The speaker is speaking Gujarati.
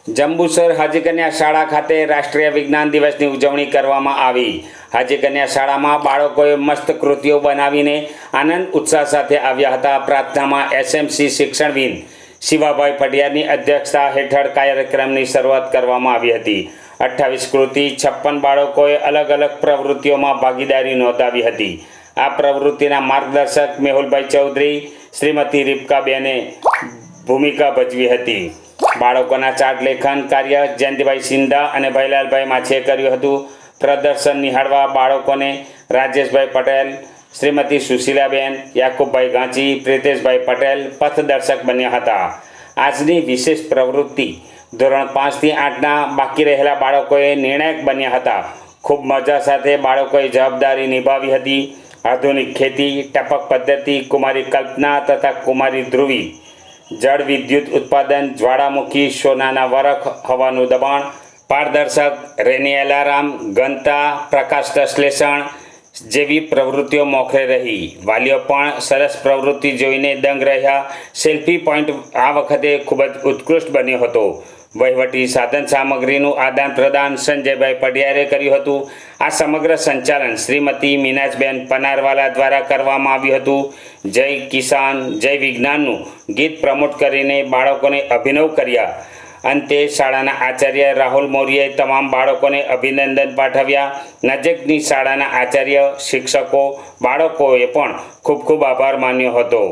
જંબુસર હાજી કન્યા શાળા ખાતે રાષ્ટ્રીય વિજ્ઞાન દિવસની ઉજવણી કરવામાં આવી। હાજી કન્યા શાળામાં બાળકોએ મસ્ત કૃતિઓ બનાવીને આનંદ ઉત્સાહ સાથે આવ્યા હતા। પ્રાર્થનામાં એસએમસી શિક્ષણવિદ શિવાભાઈ પઢિયારની અધ્યક્ષતા હેઠળ કાર્યક્રમની શરૂઆત કરવામાં આવી હતી। 28 કૃતિ 56 બાળકોએ અલગ અલગ પ્રવૃત્તિઓમાં ભાગીદારી નોંધાવી હતી। આ પ્રવૃત્તિના માર્ગદર્શક મેહુલભાઈ ચૌધરી શ્રીમતી રીબકાબેને ભૂમિકા ભજવી હતી। બાળકોના ચાર્ટ લેખન કાર્ય જયંતિભાઈ સિંધા અને ભૈલાલભાઈ માછીએ કર્યું હતું। પ્રદર્શન નિહાળવા બાળકોને રાજેશભાઈ પટેલ, શ્રીમતી સુશીલાબેન, યાકુબભાઈ ગાંચી, પ્રિતેશભાઈ પટેલ પથદર્શક બન્યા હતા। આજની વિશેષ પ્રવૃત્તિ ધોરણ 5 થી 8ના બાકી રહેલા બાળકોએ નિર્ણાયક બન્યા હતા। ખૂબ મજા સાથે બાળકોએ જવાબદારી નિભાવી હતી। આધુનિક ખેતી, ટપક પદ્ધતિ, કુમારી કલ્પના તથા કુમારી ધ્રુવી, જળ વિદ્યુત ઉત્પાદન, જ્વાળામુખી, સોનાના વરખ, હવાનું દબાણ, પારદર્શક, રેની એલાર્મ, ઘનતા, પ્રકાશ સંશ્લેષણ જેવી પ્રવૃત્તિઓ મોખરે રહી। વાલીઓ પણ સરસ પ્રવૃત્તિ જોઈને દંગ રહ્યા। સેલ્ફી પોઈન્ટ આ વખતે ખૂબ જ ઉત્કૃષ્ટ બન્યો હતો। વહીવટી સાધન સામગ્રીનું આદાન પ્રદાન સંજયભાઈ પઢિયારે કર્યું હતું। આ સમગ્ર સંચાલન શ્રીમતી મીનાજબેન પનારવાલા દ્વારા કરવામાં આવ્યું હતું। જય કિસાન જય વિજ્ઞાનનું ગીત પ્રમોટ કરીને બાળકોને અભિનવ કર્યા। અંતે શાળાના આચાર્ય રાહુલ મૌર્યએ તમામ બાળકોને અભિનંદન પાઠવ્યા। નજીકની શાળાના આચાર્ય, શિક્ષકો, બાળકોએ પણ ખૂબ ખૂબ આભાર માન્યો હતો।